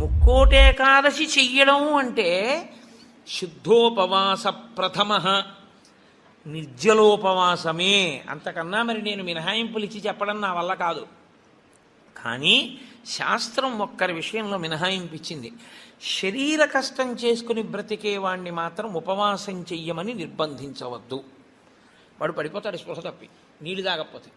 ముక్కోటి ఏకాదశి చెయ్యడం అంటే శుద్ధోపవాస ప్రథమ నిర్జలోపవాసమే. అంతకన్నా మరి నేను మినహాయింపులు ఇచ్చి చెప్పడం నా వల్ల కాదు. కానీ శాస్త్రం ఒక్కరి విషయంలో మినహాయింపు ఇచ్చింది. శరీర కష్టం చేసుకుని బ్రతికేవాణ్ణి మాత్రం ఉపవాసం చెయ్యమని నిర్బంధించవద్దు. వాడు పడిపోతాడు స్పృహ తప్పి, నీళ్ళు తాగకపోతే.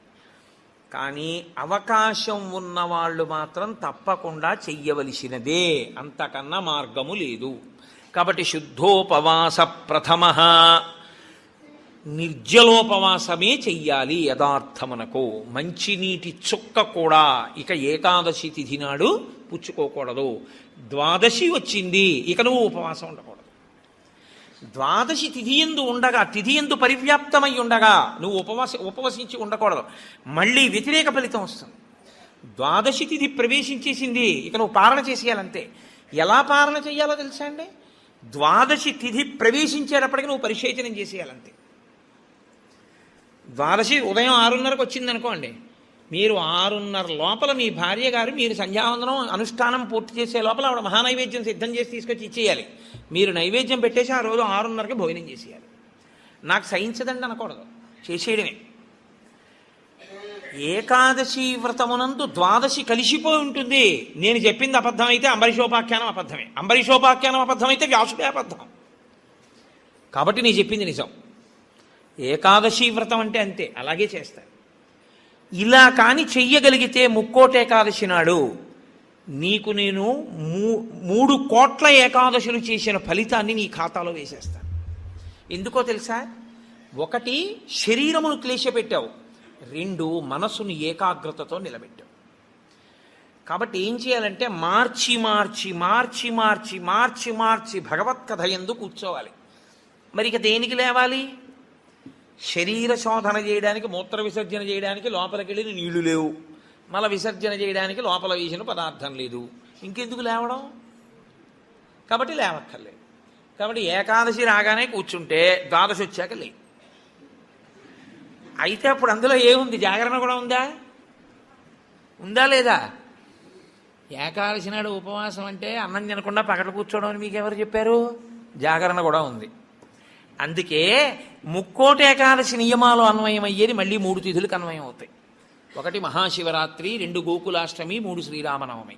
కానీ అవకాశం ఉన్నవాళ్ళు మాత్రం తప్పకుండా చెయ్యవలసినదే, అంతకన్నా మార్గము లేదు. కాబట్టి శుద్ధోపవాస ప్రథమ నిర్జలోపవాసమే చెయ్యాలి. యథార్థమునకు మంచినీటి చుక్క కూడా ఇక ఏకాదశి తిథి నాడు పుచ్చుకోకూడదు. ద్వాదశి వచ్చింది, ఇక నువ్వు ఉపవాసం ఉండకూడదు. ద్వాదశి తిథి యందు ఉండగా, తిథి యందు పరివ్యాప్తమై ఉండగా నువ్వు ఉపవసించి ఉండకూడదు. మళ్ళీ వ్యతిరేక ఫలితం వస్తుంది. ద్వాదశి తిథి ప్రవేశించేసింది, ఇక నువ్వు పాలన చేసేయాలంతే. ఎలా పాలన చేయాలో తెలుసా అండి? ద్వాదశి తిథి ప్రవేశించేటప్పటికి నువ్వు పరిశేచనం చేసేయాలంతే. ద్వాదశి ఉదయం 6:30కు వచ్చింది అనుకోండి, మీరు 6:30 లోపల మీ భార్య గారు మీరు సంధ్యావందనం అనుష్ఠానం పూర్తి చేసే లోపల ఆవిడ మహానైవేద్యం సిద్ధం చేసి తీసుకొచ్చి ఇచ్చేయాలి. మీరు నైవేద్యం పెట్టేసి ఆ రోజు 6:30కి భోజనం చేసేయాలి. నాకు సహించదండి అనకూడదు, చేసేయడమే. ఏకాదశి వ్రతమునందు ద్వాదశి కలిసిపోయి ఉంటుంది. నేను చెప్పింది అబద్ధమైతే అంబరీషోపాఖ్యానం అబద్ధమే, అంబరీషోపాఖ్యానం అబద్ధమైతే వ్యాసుడే అబద్ధం. కాబట్టి నేను చెప్పింది నిజం. ఏకాదశి వ్రతం అంటే అంతే, అలాగే చేస్తారు. ఇలా కాని చెయ్యగలిగితే ముక్కోటి ఏకాదశి నాడు నీకు నేను 3 కోట్ల ఏకాదశులు చేసిన ఫలితాన్ని నీ ఖాతాలో వేసేస్తాను. ఎందుకో తెలుసా? 1 శరీరమును క్లేశపెట్టావు, 2 మనసును ఏకాగ్రతతో నిలబెట్టావు. కాబట్టి ఏం చేయాలంటే మార్చి మార్చి మార్చి మార్చి మార్చి మార్చి భగవత్కథ యందు కూర్చోవాలి. మరి ఇక దేనికి లేవాలి? శరీర శోధన చేయడానికి, మూత్ర విసర్జన చేయడానికి లోపలికి వెళ్ళిన నీళ్లు లేవు, మల విసర్జన చేయడానికి లోపల వేసిన పదార్థం లేదు, ఇంకెందుకు లేవడం? కాబట్టి లేవక్కర్లేదు. కాబట్టి ఏకాదశి రాగానే కూర్చుంటే ద్వాదశి వచ్చాక లే. అయితే అప్పుడు అందులో ఏముంది? జాగరణ కూడా ఉందా? ఉందా లేదా? ఏకాదశి నాడు ఉపవాసం అంటే అన్నం తినకుండా పగట కూర్చోవడం అని మీకు ఎవరు చెప్పారు? జాగరణ కూడా ఉంది. అందుకే ముక్కోటి ఏకాదశి నియమాలు అన్వయమయ్యేది మళ్ళీ 3 తిథులకు అన్వయం అవుతాయి. 1 మహాశివరాత్రి, 2 గోకులాష్టమి, 3 శ్రీరామనవమి.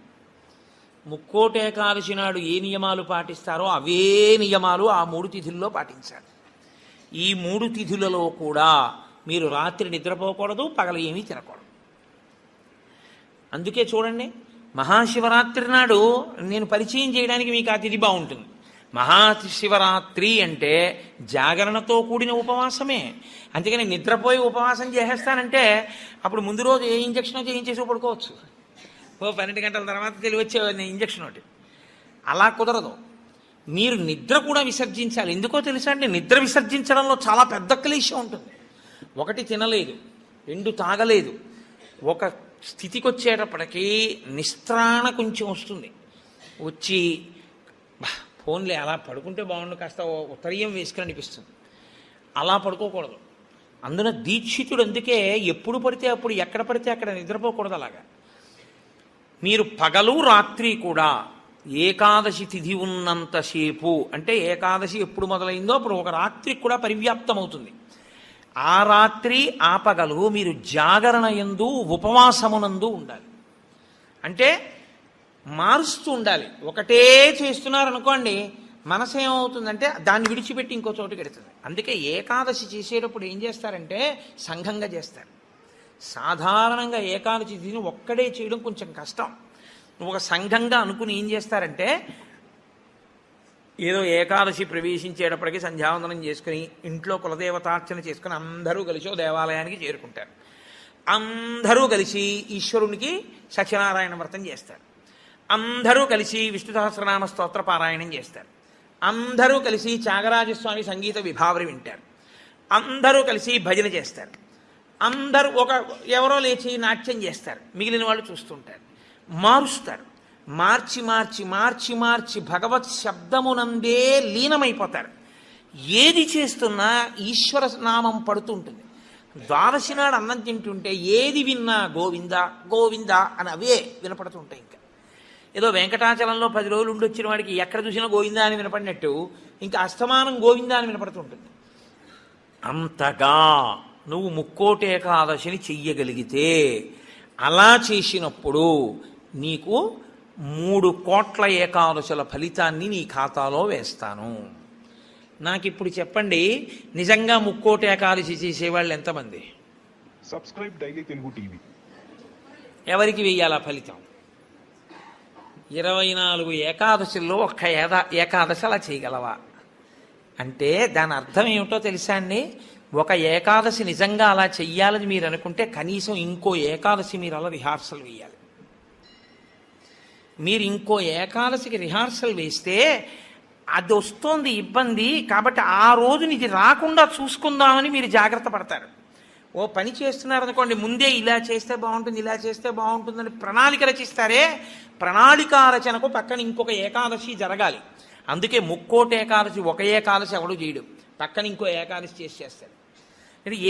ముక్కోటి ఏకాదశి నాడు ఏ నియమాలు పాటిస్తారో అవే నియమాలు ఆ 3 తిథుల్లో పాటించాలి. ఈ 3 తిథులలో కూడా మీరు రాత్రి నిద్రపోకూడదు, పగలు ఏమీ తినకూడదు. అందుకే చూడండి, మహాశివరాత్రి నాడు నేను పరిచయం చేయడానికి మీకు ఆ తిథి బాగుంటుంది. మహాశివరాత్రి అంటే జాగరణతో కూడిన ఉపవాసమే. అందుకని నిద్రపోయి ఉపవాసం చేసేస్తానంటే అప్పుడు ముందు రోజు ఏ ఇంజక్షన్ చేయించేసి పడుకోవచ్చు. 12 గంటల తర్వాత తెలివచ్చే ఇంజక్షన్ ఒకటి. అలా కుదరదు. మీరు నిద్ర కూడా విసర్జించాలి. ఎందుకో తెలుసా అండి? నిద్ర విసర్జించడంలో చాలా పెద్ద క్లేశం ఉంటుంది. 1 తినలేదు, 2 తాగలేదు. ఒక స్థితికి వచ్చేటప్పటికీ నిస్త్రాణ కొంచెం వస్తుంది. వచ్చి ఫోన్లే అలా పడుకుంటే బాగుండు, కాస్త ఉత్తరీయం వేసుకుని అనిపిస్తుంది. అలా పడుకోకూడదు. అందున దీక్షితుడు అందుకే ఎప్పుడు పడితే అప్పుడు, ఎక్కడ పడితే అక్కడ నిద్రపోకూడదు. అలాగా మీరు పగలు రాత్రి కూడా ఏకాదశి తిథి ఉన్నంతసేపు, అంటే ఏకాదశి ఎప్పుడు మొదలైందో అప్పుడు ఒక రాత్రి కూడా పరివ్యాప్తం అవుతుంది. ఆ రాత్రి ఆ పగలు మీరు జాగరణ యందు ఉపవాసమునందు ఉండాలి. అంటే మారుస్తూ ఉండాలి. ఒకటే చేస్తున్నారనుకోండి, మనసు ఏమవుతుందంటే దాన్ని విడిచిపెట్టి ఇంకో చోటుకి వెడుతుంది. అందుకే ఏకాదశి చేసేటప్పుడు ఏం చేస్తారంటే సంఘంగా చేస్తారు. సాధారణంగా ఏకాదశి తిథిని ఒక్కడే చేయడం కొంచెం కష్టం. ఒక సంఘంగా అనుకుని ఏం చేస్తారంటే, ఏదో ఏకాదశి ప్రవేశించేటప్పటికి సంధ్యావందనం చేసుకుని ఇంట్లో కులదేవతార్చన చేసుకుని అందరూ కలిసి దేవాలయానికి చేరుకుంటారు. అందరూ కలిసి ఈశ్వరునికి సత్యనారాయణ వ్రతం చేస్తారు. అందరూ కలిసి విష్ణు సహస్రనామ స్తోత్ర పారాయణం చేస్తారు. అందరూ కలిసి త్యాగరాజస్వామి సంగీత విభావరి వింటారు. అందరూ కలిసి భజన చేస్తారు. అందరూ ఎవరో లేచి నాట్యం చేస్తారు, మిగిలిన వాళ్ళు చూస్తుంటారు. మారుస్తారు. మార్చి మార్చి మార్చి మార్చి భగవత్ శబ్దమునందే లీనమైపోతారు. ఏది చేస్తున్నా ఈశ్వర నామం పడుతుంటుంది. ద్వాదశి నాడు అన్నం తింటుంటే ఏది విన్నా గోవింద గోవింద అని అవే వినపడుతుంటాయి. ఇంకా ఏదో వెంకటాచలంలో 10 రోజులు ఉండి వచ్చిన వాడికి ఎక్కడ చూసినా గోవిందా అని వినపడినట్టు ఇంకా అస్తమానం గోవిందా అని వినపడుతుంటుంది. అంతగా నువ్వు ముక్కోటి ఏకాదశిని చెయ్యగలిగితే, అలా చేసినప్పుడు నీకు 3 కోట్ల ఏకాదశుల ఫలితాన్ని నీ ఖాతాలో వేస్తాను. నాకు ఇప్పుడు చెప్పండి, నిజంగా ముక్కోటి ఏకాదశి చేసేవాళ్ళు ఎంతమంది? Subscribe daily Telugu TV. ఎవరికి వెయ్యాలా ఫలితం? 24 ఏకాదశుల్లో ఒక్క ఏకాదశి అలా చేయగలవా అంటే దాని అర్థం ఏమిటో తెలుసా అండి? ఒక ఏకాదశి నిజంగా అలా చెయ్యాలని మీరు అనుకుంటే కనీసం ఇంకో ఏకాదశి మీరు అలా రిహార్సల్ వేయాలి. మీరు ఇంకో ఏకాదశికి రిహార్సల్ వేస్తే అది వస్తోంది ఇబ్బంది కాబట్టి ఆ రోజుని ఇది రాకుండా చూసుకుందామని మీరు జాగ్రత్త పడతారు. ఓ పని చేస్తున్నారనుకోండి, ముందే ఇలా చేస్తే బాగుంటుంది, ఇలా చేస్తే బాగుంటుందని ప్రణాళిక రచిస్తారే, ప్రణాళికా రచనకు పక్కన ఇంకొక ఏకాదశి జరగాలి. అందుకే ముక్కోటి ఏకాదశి ఒక ఏకాదశి ఎవడు చేయడు, పక్కన ఇంకో ఏకాదశి చేస్తాడు.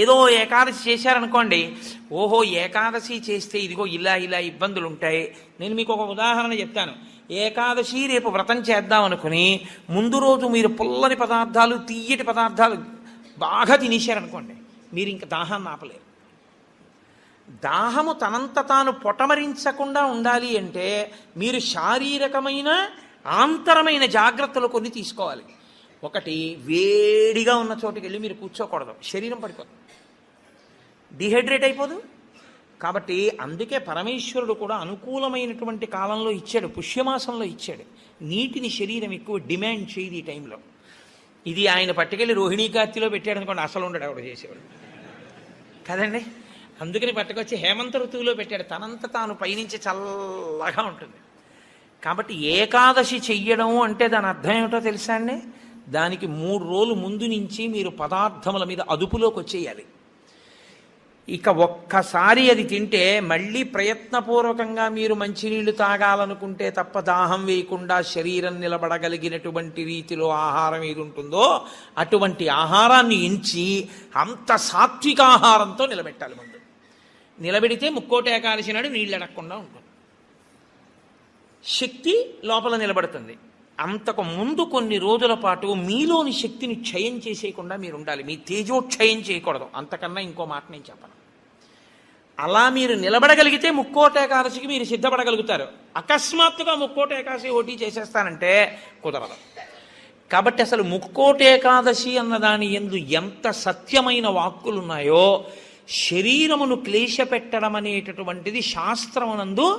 ఏదో ఏకాదశి చేశారనుకోండి, ఓహో ఏకాదశి చేస్తే ఇదిగో ఇలా ఇలా ఇబ్బందులు ఉంటాయి. నేను మీకు ఒక ఉదాహరణ చెప్తాను. ఏకాదశి రేపు వ్రతం చేద్దాం అనుకుని ముందు రోజు మీరు పుల్లని పదార్థాలు, తీయటి పదార్థాలు బాగా తినేశారనుకోండి, మీరు ఇంక దాహాన్ని ఆపలేరు. దాహము తనంత తాను పొటమరించకుండా ఉండాలి అంటే మీరు శారీరకమైన ఆంతరమైన జాగ్రత్తలు కొన్ని తీసుకోవాలి. ఒకటి, వేడిగా ఉన్న చోటుకి వెళ్ళి మీరు కూర్చోకూడదు, శరీరం పడిపోతుంది, డిహైడ్రేట్ అయిపోదు. కాబట్టి అందుకే పరమేశ్వరుడు కూడా అనుకూలమైనటువంటి కాలంలో ఇచ్చాడు, పుష్యమాసంలో ఇచ్చాడు. నీటిని శరీరం ఎక్కువ డిమాండ్ చేయదు ఈ టైంలో. ఇది ఆయన పట్టుకెళ్ళి రోహిణీ కార్తీలో పెట్టాడు అనుకోండి, అసలు ఉండడు ఆవిడ చేసేవాడు కదండి. అందుకని పట్టుకొచ్చి హేమంత ఋతువులో పెట్టాడు, తనంత తాను పైనుంచి చల్లగా ఉంటుంది. కాబట్టి ఏకాదశి చెయ్యడం అంటే దాని అర్థం ఏమిటో తెలుసా అండి? దానికి 3 రోజులు ముందు నుంచి మీరు పదార్థముల మీద అదుపులోకి వచ్చేయాలి. ఇక ఒక్కసారి అది తింటే మళ్ళీ ప్రయత్నపూర్వకంగా మీరు మంచినీళ్లు తాగాలనుకుంటే తప్ప దాహం వేయకుండా శరీరం నిలబడగలిగినటువంటి రీతిలో ఆహారం ఏది ఉంటుందో అటువంటి ఆహారాన్ని ఎంచి అంత సాత్విక ఆహారంతో నిలబెట్టాలి. ముందు నిలబెడితే ముక్కోటి ఏకాదశి నాడు నీళ్ళు అడగకుండా ఉంటుంది, శక్తి లోపల నిలబడుతుంది. అంతకు ముందు కొన్ని రోజుల పాటు మీలోని శక్తిని క్షయం చేసేయకుండా మీరు ఉండాలి, మీ తేజోక్షయం చేయకూడదు. అంతకన్నా ఇంకో మాట నేను చెప్పను. అలా మీరు నిలబడగలిగితే ముక్కోటి ఏకాదశికి మీరు సిద్ధపడగలుగుతారు. అకస్మాత్తుగా ముక్కోటి ఏకాదశి ఓటీ చేసేస్తానంటే కుదరదు. కాబట్టి అసలు ముక్కోటి ఏకాదశి అన్నదాని యందు ఎంత సత్యమైన వాక్కులున్నాయో, శరీరమును క్లేశపెట్టడం అనేటటువంటిది శాస్త్రమునందు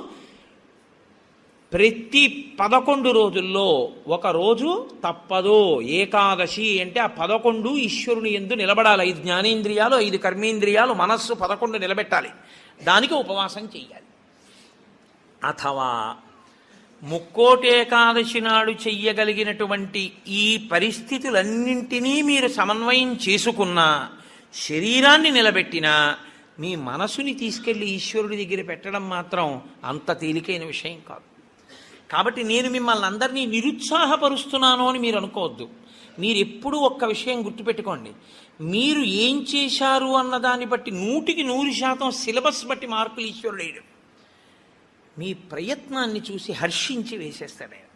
ప్రతి 11 రోజుల్లో ఒక రోజు తప్పదు. ఏకాదశి అంటే ఆ 11 ఈశ్వరుని యందు నిలబడాలి. 5 జ్ఞానేంద్రియాలు, 5 కర్మేంద్రియాలు, మనస్సు 11 నిలబెట్టాలి. దానికి ఉపవాసం చెయ్యాలి. అథవా ముక్కోటి ఏకాదశి నాడు చెయ్యగలిగినటువంటి ఈ పరిస్థితులన్నింటినీ మీరు సమన్వయం చేసుకున్నా, శరీరాన్ని నిలబెట్టినా, మీ మనసుని తీసుకెళ్లి ఈశ్వరుడి దగ్గర పెట్టడం మాత్రం అంత తేలికైన విషయం కాదు. కాబట్టి నేను మిమ్మల్ని అందరినీ నిరుత్సాహపరుస్తున్నాను అని మీరు అనుకోవద్దు. మీరు ఎప్పుడూ ఒక్క విషయం గుర్తుపెట్టుకోండి, మీరు ఏం చేశారు అన్నదాన్ని బట్టి 100% సిలబస్ బట్టి మార్కులు ఈశ్వరుడు వేయడు. మీ ప్రయత్నాన్ని చూసి హర్షించి వేసేస్తాడు ఆయన.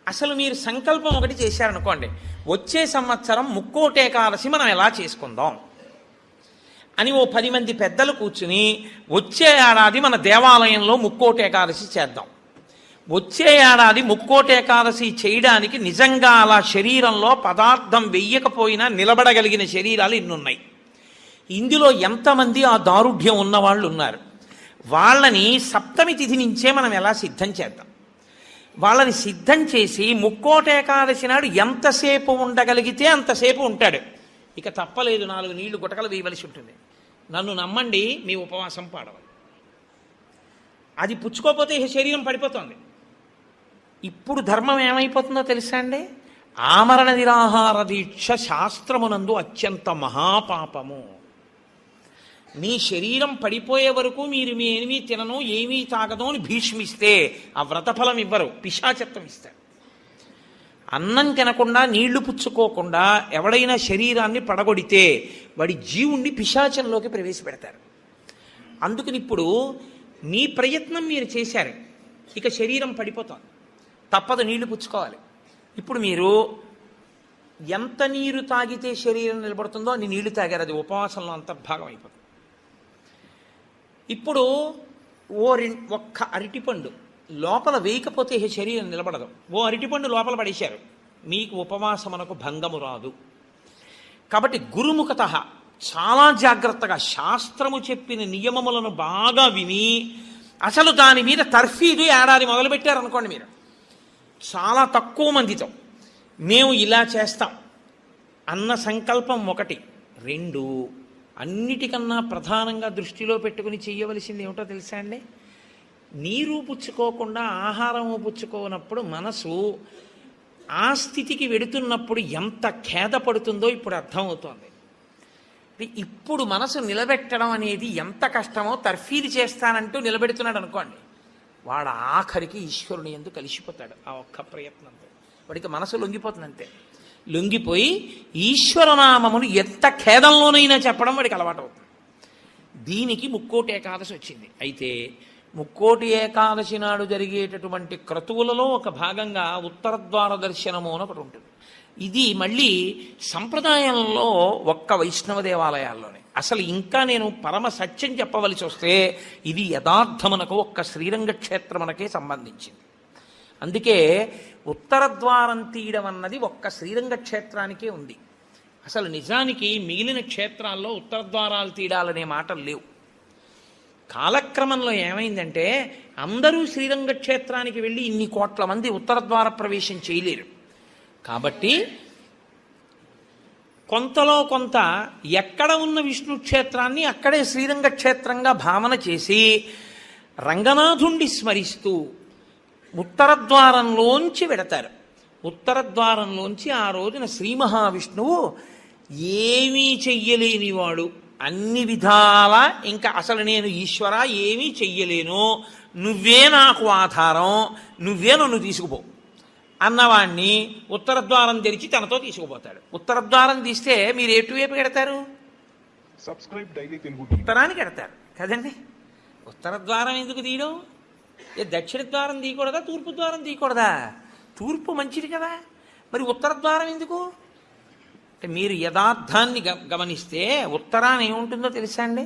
అసలు మీరు సంకల్పం ఒకటి చేశారనుకోండి, వచ్చే సంవత్సరం ముక్కోటి ఏకాదశి మనం ఎలా చేసుకుందాం అని ఓ 10 మంది పెద్దలు కూర్చుని వచ్చే ఏడాది మన దేవాలయంలో ముక్కోటి ఏకాదశి చేద్దాం, వచ్చే ఏడాది ముక్కోటి ఏకాదశి చేయడానికి నిజంగా అలా శరీరంలో పదార్థం వెయ్యకపోయినా నిలబడగలిగిన శరీరాలు ఇన్నున్నాయి. ఇందులో ఎంతమంది ఆ దారుఢ్యం ఉన్నవాళ్ళు ఉన్నారు? వాళ్ళని సప్తమి తిథి నుంచే మనం ఎలా సిద్ధం చేద్దాం. వాళ్ళని సిద్ధం చేసి ముక్కోటి ఏకాదశి నాడు ఎంతసేపు ఉండగలిగితే అంతసేపు ఉంటాడు. ఇక తప్పలేదు, 4 నీళ్లు గుటకలు వేయవలసి ఉంటుంది. నన్ను నమ్మండి, మీ ఉపవాసం పాడవాలి. అది పుచ్చుకోకపోతే శరీరం పడిపోతుంది. ఇప్పుడు ధర్మం ఏమైపోతుందో తెలుసా అండి? ఆమరణ నిరాహార దీక్ష శాస్త్రమునందు అత్యంత మహాపాపము. మీ శరీరం పడిపోయే వరకు మీరు మీ ఏమీ తినను, ఏమీ తాగదు అని భీష్మిస్తే ఆ వ్రతఫలం ఇవ్వరు, పిశాచత్వం ఇస్తారు. అన్నం తినకుండా, నీళ్లు పుచ్చుకోకుండా ఎవడైనా శరీరాన్ని పడగొడితే వాడి జీవుణ్ణి పిశాచంలోకి ప్రవేశపెడతారు. అందుకని ఇప్పుడు మీ ప్రయత్నం మీరు చేశారు, ఇక శరీరం పడిపోతుంది, తప్పదు, నీళ్లు పుచ్చుకోవాలి. ఇప్పుడు మీరు ఎంత నీరు తాగితే శరీరం నిలబడుతుందో అన్ని నీళ్లు తాగారు, అది ఉపవాసంలో అంతర్భాగం అయిపోతుంది. ఇప్పుడు ఒక్క అరటిపండు లోపల వేయకపోతే శరీరం నిలబడదు. ఓ అరటిపండు లోపల పడేశారు, మీకు ఉపవాసమునకు భంగము రాదు. కాబట్టి గురుముఖత చాలా జాగ్రత్తగా శాస్త్రము చెప్పిన నియమములను బాగా విని, అసలు దాని మీద తర్ఫీదు ఏడాది మొదలుపెట్టారనుకోండి, మీరు చాలా తక్కువ మందితో మేము ఇలా చేస్తాం అన్న సంకల్పం ఒకటి. రెండు, అన్నిటికన్నా ప్రధానంగా దృష్టిలో పెట్టుకుని చేయవలసింది ఏమిటో తెలుసా అండి? నీరు పుచ్చుకోకుండా ఆహారము పుచ్చుకోనప్పుడు మనసు ఆ స్థితికి వెడుతున్నప్పుడు ఎంత ఖేద పడుతుందో ఇప్పుడు అర్థమవుతోంది. ఇప్పుడు మనసు నిలబెట్టడం అనేది ఎంత కష్టమో తర్ఫీదు చేస్తానంటూ నిలబెడుతున్నాడు అనుకోండి, వాడు ఆఖరికి ఈశ్వరుని ఎందుకు కలిసిపోతాడు ఆ ఒక్క ప్రయత్నంతో. వాడికి మనసు లొంగిపోతుందంతే. లొంగిపోయి ఈశ్వరనామమును ఎంత ఖేదంలోనైనా చెప్పడం వాడికి అలవాటు అవుతుంది. దీనికి ముక్కోటి ఏకాదశి వచ్చింది. అయితే ముక్కోటి ఏకాదశి నాడు జరిగేటటువంటి క్రతువులలో ఒక భాగంగా ఉత్తరద్వార దర్శనము అని ఒకటి ఉంటుంది. ఇది మళ్ళీ సంప్రదాయంలో ఒక్క వైష్ణవ దేవాలయాల్లోనే. అసలు ఇంకా నేను పరమ సత్యం చెప్పవలసి వస్తే ఇది యథార్థమునకు ఒక్క శ్రీరంగ క్షేత్రమునకే సంబంధించింది. అందుకే ఉత్తరద్వారం తీయడం అన్నది ఒక్క శ్రీరంగ క్షేత్రానికే ఉంది. అసలు నిజానికి మిగిలిన క్షేత్రాల్లో ఉత్తరద్వారాలు తీయడాలనే మాటలు లేవు. కాలక్రమంలో ఏమైందంటే అందరూ శ్రీరంగ క్షేత్రానికి వెళ్ళి ఇన్ని కోట్ల మంది ఉత్తరద్వార ప్రవేశం చేయలేరు. కాబట్టి కొంతలో కొంత ఎక్కడ ఉన్న విష్ణు క్షేత్రాన్ని అక్కడే శ్రీరంగ క్షేత్రంగా భావన చేసి రంగనాథుణ్ణి స్మరిస్తూ ఉత్తరద్వారంలోంచి వెడతారు. ఉత్తరద్వారంలోంచి ఆ రోజున శ్రీ మహావిష్ణువు ఏమీ చెయ్యలేనివాడు, అన్ని విధాల ఇంకా అసలు నేను ఈశ్వర ఏమీ చెయ్యలేను, నువ్వే నాకు ఆధారం, నువ్వే నన్ను తీసుకుపో అన్నవాణ్ణి ఉత్తరద్వారం తెరిచి తనతో తీసుకుపోతాడు. ఉత్తరద్వారం తీస్తే మీరు ఎటువైపు ఎడతారు? Subscribe daily Telugu TV. ఉత్తరానికి ఎడతారు కదండి. ఉత్తరద్వారం ఎందుకు తీయడం? దక్షిణ ద్వారం తీయకూడదా, తూర్పు ద్వారం తీయకూడదా? తూర్పు మంచిది కదా, మరి ఉత్తరద్వారం ఎందుకు? అంటే మీరు యథార్థాన్ని గమనిస్తే ఉత్తరాన ఏముంటుందో తెలుసా అండి?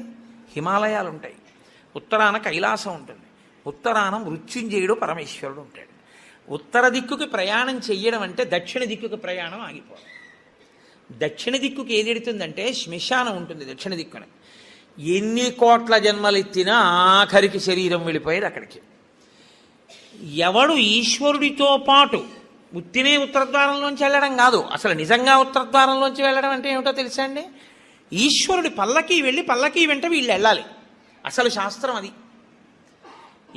హిమాలయాలు ఉంటాయి, ఉత్తరాన కైలాసం ఉంటుంది, ఉత్తరాన మృత్యుంజయుడు పరమేశ్వరుడు ఉంటాడు. ఉత్తర దిక్కుకి ప్రయాణం చెయ్యడం అంటే దక్షిణ దిక్కుకి ప్రయాణం ఆగిపోవాలి. దక్షిణ దిక్కుకి ఏది ఎడుతుందంటే శ్మశానం ఉంటుంది దక్షిణ దిక్కున. ఎన్ని కోట్ల జన్మలెత్తినా ఆఖరికి శరీరం వెళ్ళిపోయేది అక్కడికి. ఎవడు ఈశ్వరుడితో పాటు ఉత్తినే ఉత్తరద్వారంలోంచి వెళ్ళడం కాదు, అసలు నిజంగా ఉత్తరద్వారంలోంచి వెళ్ళడం అంటే ఏమిటో తెలుసా అండి? ఈశ్వరుడి పల్లకి వెళ్ళి పల్లకి వెంట వీళ్ళు వెళ్ళాలి. అసలు శాస్త్రం అది.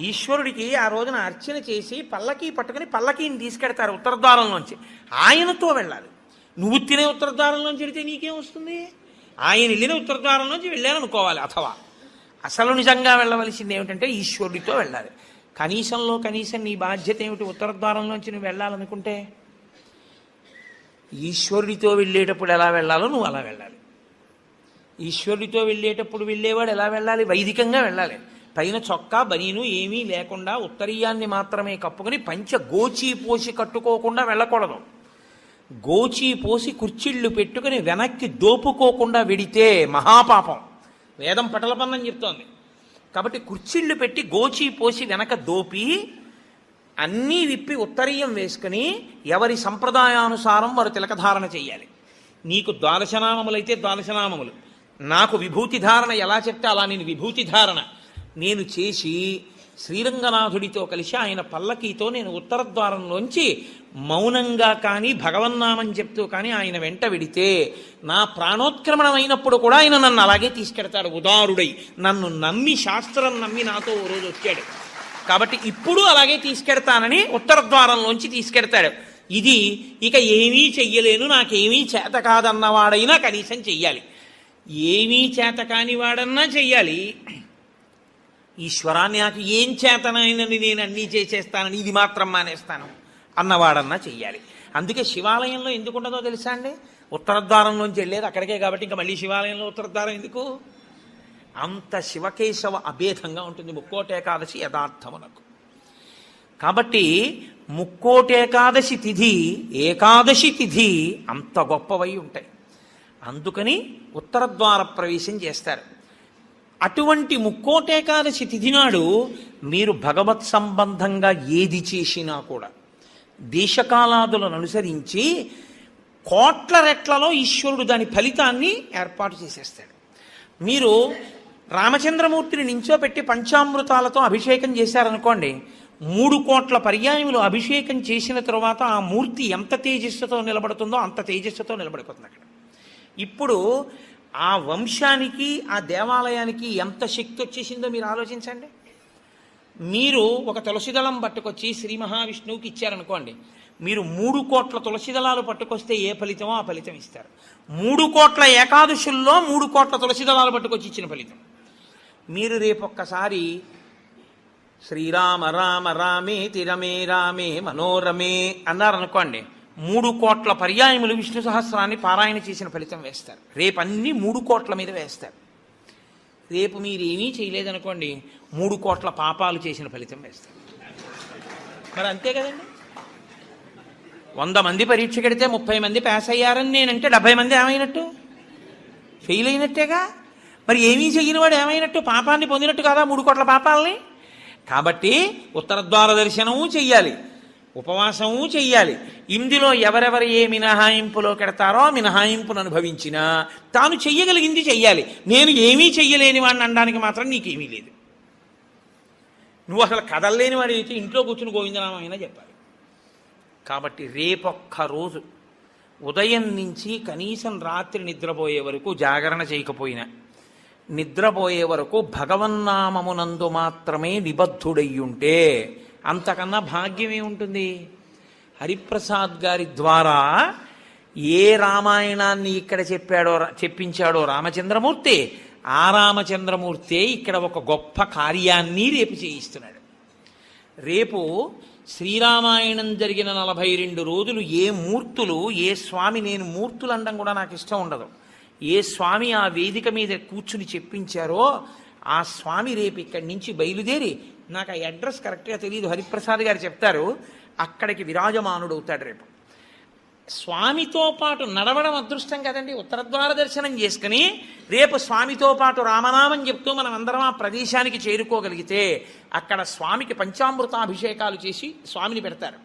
ఈశ్వరుడికి ఆ రోజున అర్చన చేసి పల్లకి పట్టుకుని పల్లకీని తీసుకెడతారు ఉత్తరద్వారంలోంచి, ఆయనతో వెళ్ళాలి. నువ్వు తినే ఉత్తరద్వారంలోంచి వెళితే నీకేం వస్తుంది? ఆయన వెళ్ళిన ఉత్తరద్వారంలోంచి వెళ్ళాలనుకోవాలి. అథవా అసలు నిజంగా వెళ్ళవలసింది ఏమిటంటే ఈశ్వరుడితో వెళ్ళాలి. కనీసంలో కనీసం నీ బాధ్యత ఏమిటి? ఉత్తరద్వారంలోంచి నువ్వు వెళ్ళాలనుకుంటే ఈశ్వరుడితో వెళ్ళేటప్పుడు ఎలా వెళ్ళాలో నువ్వు అలా వెళ్ళాలి. ఈశ్వరుడితో వెళ్ళేటప్పుడు వెళ్ళేవాడు ఎలా వెళ్ళాలి? వైదికంగా వెళ్ళాలి. పైన చొక్కా బనీను ఏమీ లేకుండా ఉత్తరీయాన్ని మాత్రమే కప్పుకొని పంచ గోచీ పోసి కట్టుకోకుండా వెళ్ళకూడదు. గోచీ పోసి కుర్చీళ్ళు పెట్టుకుని వెనక్కి దోపుకోకుండా వెడితే మహాపాపం. వేదం పటలపన్నం చెప్తోంది. కాబట్టి కుర్చీళ్ళు పెట్టి గోచీ పోసి వెనక దోపి అన్నీ విప్పి ఉత్తరీయం వేసుకుని ఎవరి సంప్రదాయానుసారం వారు తిలకధారణ చెయ్యాలి. నీకు ద్వాదశనామములైతే ద్వాదశనామములు, నాకు విభూతి ధారణ ఎలా చెప్తే అలా నేను విభూతి ధారణ నేను చేసి శ్రీరంగనాథుడితో కలిసి ఆయన పల్లకీతో నేను ఉత్తరద్వారంలోంచి మౌనంగా కానీ భగవన్నామని చెప్తూ కానీ ఆయన వెంట వెడితే నా ప్రాణోత్క్రమణం అయినప్పుడు కూడా ఆయన నన్ను అలాగే తీసుకెడతాడు. ఉదారుడై నన్ను నమ్మి, శాస్త్రం నమ్మి నాతో ఓ రోజు వచ్చాడు కాబట్టి ఇప్పుడు అలాగే తీసుకెడతానని ఉత్తరద్వారంలోంచి తీసుకెడతాడు. ఇది ఇక ఏమీ చెయ్యలేను, నాకేమీ చేత కాదన్నవాడైనా కనీసం చెయ్యాలి. ఏమీ చేత కాని వాడన్నా చెయ్యాలి. ఈశ్వరాన్ని నాకు ఏం చేతనైనని నేను అన్నీ చేసేస్తానని ఇది మాత్రం మానేస్తాను అన్నవాడన్నా చెయ్యాలి. అందుకే శివాలయంలో ఎందుకు ఉండదో తెలుసా అండి? ఉత్తరద్వారంలోంచి వెళ్ళేది అక్కడికే కాబట్టి ఇంకా మళ్ళీ శివాలయంలో ఉత్తరద్వారం ఎందుకు? అంత శివకేశవ అభేదంగా ఉంటుంది ముక్కోటి ఏకాదశి యథార్థమునకు. కాబట్టి ముక్కోటేకాదశి తిథి ఏకాదశి తిథి అంత గొప్పవై ఉంటాయి. అందుకని ఉత్తర ద్వార ప్రవేశం చేస్తారు. అటువంటి ముక్కోటేకాదశి తిథి నాడు మీరు భగవత్ సంబంధంగా ఏది చేసినా కూడా దేశకాలాదులను అనుసరించి కోట్ల రెట్లలో ఈశ్వరుడు దాని ఫలితాన్ని ఏర్పాటు చేసేస్తాడు. మీరు రామచంద్రమూర్తిని నించోపెట్టి పంచామృతాలతో అభిషేకం చేశారనుకోండి, 3 కోట్ల పర్యాయములు అభిషేకం చేసిన తరువాత ఆ మూర్తి ఎంత తేజస్సుతో నిలబడుతుందో అంత తేజస్సుతో నిలబడిపోతుంది అక్కడ. ఇప్పుడు ఆ వంశానికి ఆ దేవాలయానికి ఎంత శక్తి వచ్చేసిందో మీరు ఆలోచించండి. మీరు ఒక తులసిదళం పట్టుకొచ్చి శ్రీ మహావిష్ణువుకి ఇచ్చారనుకోండి, మీరు 3 కోట్ల తులసిదళాలు పట్టుకొస్తే ఏ ఫలితమో ఆ ఫలితం ఇస్తారు. 3 కోట్ల ఏకాదశుల్లో 3 కోట్ల తులసిదళాలు పట్టుకొచ్చి ఇచ్చిన ఫలితం. మీరు రేపొక్కసారి శ్రీరామ రామ రామేతి రమే రామే మనోరమే అన్నారనుకోండి, 3 కోట్ల పర్యాయములు విష్ణు సహస్రాన్ని పారాయణ చేసిన ఫలితం వేస్తారు. రేపు అన్ని 3 కోట్ల మీద వేస్తారు. రేపు మీరేమీ చేయలేదనుకోండి, 3 కోట్ల పాపాలు చేసిన ఫలితం వేస్తారు. మరి అంతే కదండి. 100 మంది పరీక్ష కడితే 30 మంది పాస్ అయ్యారని నేనంటే 70 మంది ఏమైనట్టు? ఫెయిల్ అయినట్టేగా. మరి ఏమీ చెయ్యని వాడు ఏమైనట్టు? పాపాన్ని పొందినట్టు కాదా 3 కోట్ల పాపాలని? కాబట్టి ఉత్తర ద్వార దర్శనము చెయ్యాలి, ఉపవాసము చెయ్యాలి. ఇందులో ఎవరెవరు ఏ మినహాయింపులో కెడతారో మినహాయింపును అనుభవించినా తాను చెయ్యగలిగింది చెయ్యాలి. నేను ఏమీ చెయ్యలేని వాడిని అనడానికి మాత్రం నీకేమీ లేదు. నువ్వు అసలు కదలలేని వాడు అయితే ఇంట్లో కూర్చుని గోవిందనామైనా చెప్పాలి. కాబట్టి రేపొక్క రోజు ఉదయం నుంచి కనీసం రాత్రి నిద్రపోయే వరకు జాగరణ చేయకపోయినా నిద్రపోయే వరకు భగవన్నామమునందు మాత్రమే నిబద్ధుడయ్యుంటే అంతకన్నా భాగ్యమే ఉంటుంది. హరిప్రసాద్ గారి ద్వారా ఏ రామాయణాన్ని ఇక్కడ చెప్పించాడో రామచంద్రమూర్తి, ఆ రామచంద్రమూర్తే ఇక్కడ ఒక గొప్ప కార్యాన్ని రేపు చేయిస్తున్నాడు. రేపు శ్రీరామాయణం జరిగిన 42 రోజులు ఏ మూర్తులు, ఏ స్వామి, నేను మూర్తులు అనడం కూడా నాకు ఇష్టం ఉండదు, ఏ స్వామి ఆ వేదిక మీద కూర్చుని చెప్పించారో ఆ స్వామి రేపు ఇక్కడి నుంచి బయలుదేరి, నాకు ఆ అడ్రస్ కరెక్ట్గా తెలియదు, హరిప్రసాద్ గారు చెప్తారు, అక్కడికి విరాజమానుడవుతాడు. రేపు స్వామితో పాటు నడవడం అదృష్టం కదండి. ఉత్తర ద్వార దర్శనం చేసుకుని రేపు స్వామితో పాటు రామనామం చెప్తూ మనం అందరం ఆ ప్రదేశానికి చేరుకోగలిగితే అక్కడ స్వామికి పంచామృతాభిషేకాలు చేసి స్వామిని పెడతారు.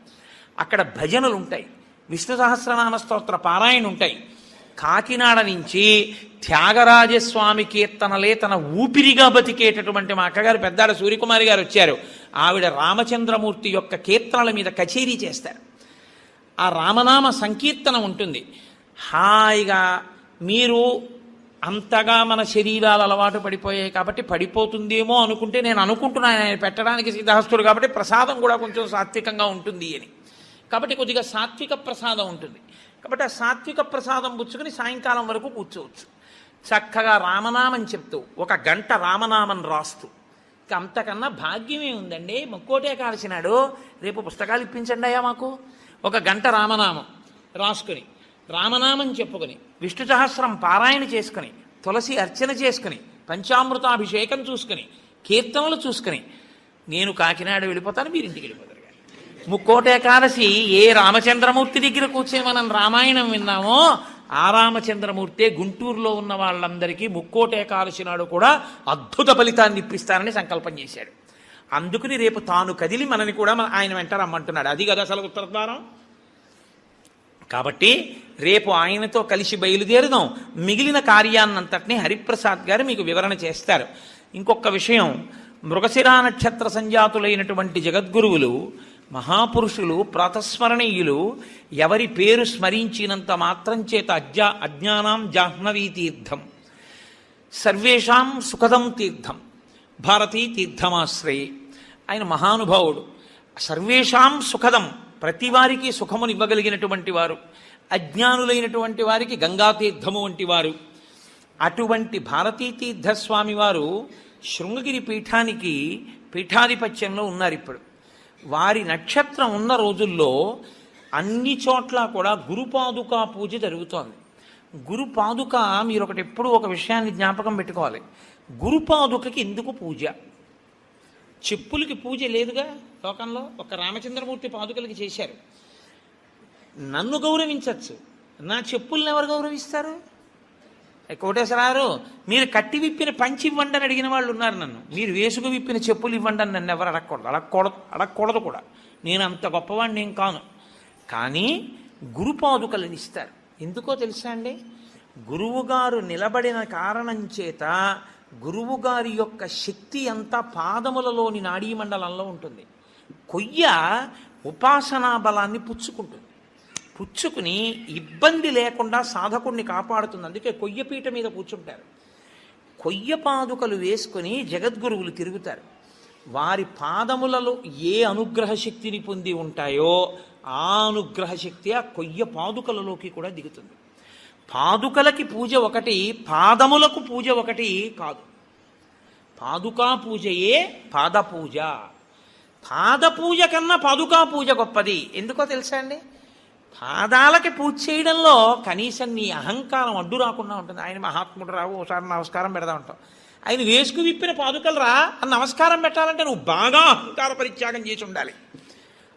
అక్కడ భజనలు ఉంటాయి, విష్ణు సహస్రనామ స్తోత్ర పారాయణ ఉంటాయి. కాకినాడ నుంచి త్యాగరాజస్వామి కీర్తనలే తన ఊపిరిగా బతికేటటువంటి మా అక్కగారు పెద్దాడ సూర్యకుమారి గారు వచ్చారు. ఆవిడ రామచంద్రమూర్తి యొక్క కీర్తనల మీద కచేరీ చేస్తారు. ఆ రామనామ సంకీర్తన ఉంటుంది. హాయిగా మీరు అంతగా మన శరీరాలు అలవాటు పడిపోయాయి కాబట్టి పడిపోతుందేమో అనుకుంటే, నేను అనుకుంటున్నాను ఆయన పెట్టడానికి సిద్ధహస్తుడు కాబట్టి ప్రసాదం కూడా కొంచెం సాత్వికంగా ఉంటుంది అని, కాబట్టి కొద్దిగా సాత్విక ప్రసాదం ఉంటుంది. కాబట్టి ఆ సాత్విక ప్రసాదం పుచ్చుకొని సాయంకాలం వరకు కూర్చోవచ్చు. చక్కగా రామనామం చెప్తూ 1 గంట రామనామం రాస్తూ, ఇక అంతకన్నా భాగ్యమే ఉందండి. ముక్కోటే కాల్చినాడు, రేపు పుస్తకాలు ఇప్పించండి అయ్యా మాకు. 1 గంట రామనామం రాసుకుని, రామనామం చెప్పుకొని, విష్ణు సహస్రం పారాయణ చేసుకుని, తులసి అర్చన చేసుకుని, పంచామృతాభిషేకం చూసుకుని, కీర్తనలు చూసుకుని నేను కాకినాడ వెళ్ళిపోతాను, మీరు ఇంటికి వెళ్ళిపోతారు. ముక్కోటి ఏకాదశి ఏ రామచంద్రమూర్తి దగ్గర కూర్చొని మనం రామాయణం విన్నామో ఆ రామచంద్రమూర్తే గుంటూరులో ఉన్న వాళ్ళందరికీ ముక్కోటి ఏకాదశి నాడు కూడా అద్భుత ఫలితాన్ని ఇప్పిస్తానని సంకల్పం చేశాడు. అందుకని రేపు తాను కదిలి మనని కూడా ఆయన వెంట రమ్మంటున్నాడు. అది కదా అసలు ఉత్తర ద్వారం. కాబట్టి రేపు ఆయనతో కలిసి బయలుదేరుదాం. మిగిలిన కార్యాన్నంతటినీ హరిప్రసాద్ గారు మీకు వివరణ చేస్తారు. ఇంకొక విషయం, మృగశిరా నక్షత్ర సంజాతులైనటువంటి జగద్గురువులు, మహాపురుషులు, ప్రాతస్మరణీయులు ఎవరి పేరు స్మరించినంత మాత్రం చేత అజ్ఞానాం జాహ్నవీ తీర్థం, సర్వేషాం సుఖదం తీర్థం, భారతీ తీర్థమాశ్రయే. ఆయన మహానుభావుడు. సర్వేషాం సుఖదం, ప్రతి వారికి సుఖమునివ్వగలిగినటువంటి వారు, అజ్ఞానులైనటువంటి వారికి గంగాతీర్థము వంటి వారు. అటువంటి భారతీ తీర్థస్వామి వారు శృంగగిరి పీఠానికి పీఠాధిపత్యంలో ఉన్నారు. ఇప్పుడు వారి నక్షత్రం ఉన్న రోజుల్లో అన్ని చోట్ల కూడా గురుపాదుకా పూజ జరుగుతోంది. గురుపాదుక, మీరు ఒకటి ఎప్పుడు ఒక విషయాన్ని జ్ఞాపకం పెట్టుకోవాలి. గురుపాదుకకి ఎందుకు పూజ? చెప్పులకి పూజ లేదుగా లోకంలో. ఒక రామచంద్రమూర్తి పాదుకలకి చేశారు. నన్ను గౌరవించవచ్చు, నా చెప్పుల్ని ఎవరు గౌరవిస్తారు? కోటేశ్వరారు, మీరు కట్టి విప్పిన పంచి ఇవ్వండి అని అడిగిన వాళ్ళు ఉన్నారు నన్ను. మీరు వేసుకు విప్పిన చెప్పులు ఇవ్వండి అని నన్ను ఎవరు అడగకూడదు కూడా. నేను అంత గొప్పవాడిని ఏం కాను. కానీ గురుపాదుకలను ఇస్తారు. ఎందుకో తెలుసా అండి? గురువుగారు నిలబడిన కారణం చేత గురువుగారి యొక్క శక్తి అంతా పాదములలోని నాడీమండలంలో ఉంటుంది. కొయ్య ఉపాసనా బలాన్ని పుచ్చుకుంటుంది. పుచ్చుకుని ఇబ్బంది లేకుండా సాధకుడిని కాపాడుతుంది. అందుకే కొయ్యపీట మీద కూర్చుంటారు. కొయ్య పాదుకలు వేసుకుని జగద్గురువులు తిరుగుతారు. వారి పాదములలో ఏ అనుగ్రహ శక్తిని పొంది ఉంటాయో ఆ అనుగ్రహ శక్తి ఆ కొయ్య పాదుకలలోకి కూడా దిగుతుంది. పాదుకలకి పూజ ఒకటి, పాదములకు పూజ ఒకటి కాదు. పాదుకా పూజయే పాదపూజ. పాదపూజ కన్నా పాదుకా పూజ గొప్పది. ఎందుకో తెలుసా అండి? పాదాలకి పూజ చేయడంలో కనీసం నీ అహంకారం అడ్డు రాకుండా ఉంటుంది. ఆయన మహాత్ముడు రావు, ఒకసారి నమస్కారం పెడతా ఉంటాం. ఆయన వేసుకు విప్పిన పాదుకలు రా అని నమస్కారం పెట్టాలంటే నువ్వు బాగా అహంకార పరిత్యాగం చేసి ఉండాలి.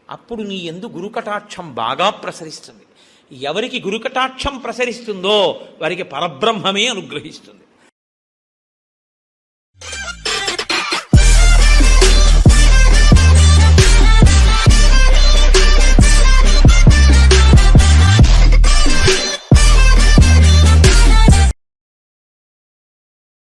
అప్పుడు నీ యందు గురుకటాక్షం బాగా ప్రసరిస్తుంది. ఎవరికి గురుకటాక్షం ప్రసరిస్తుందో వారికి పరబ్రహ్మమే అనుగ్రహిస్తుంది.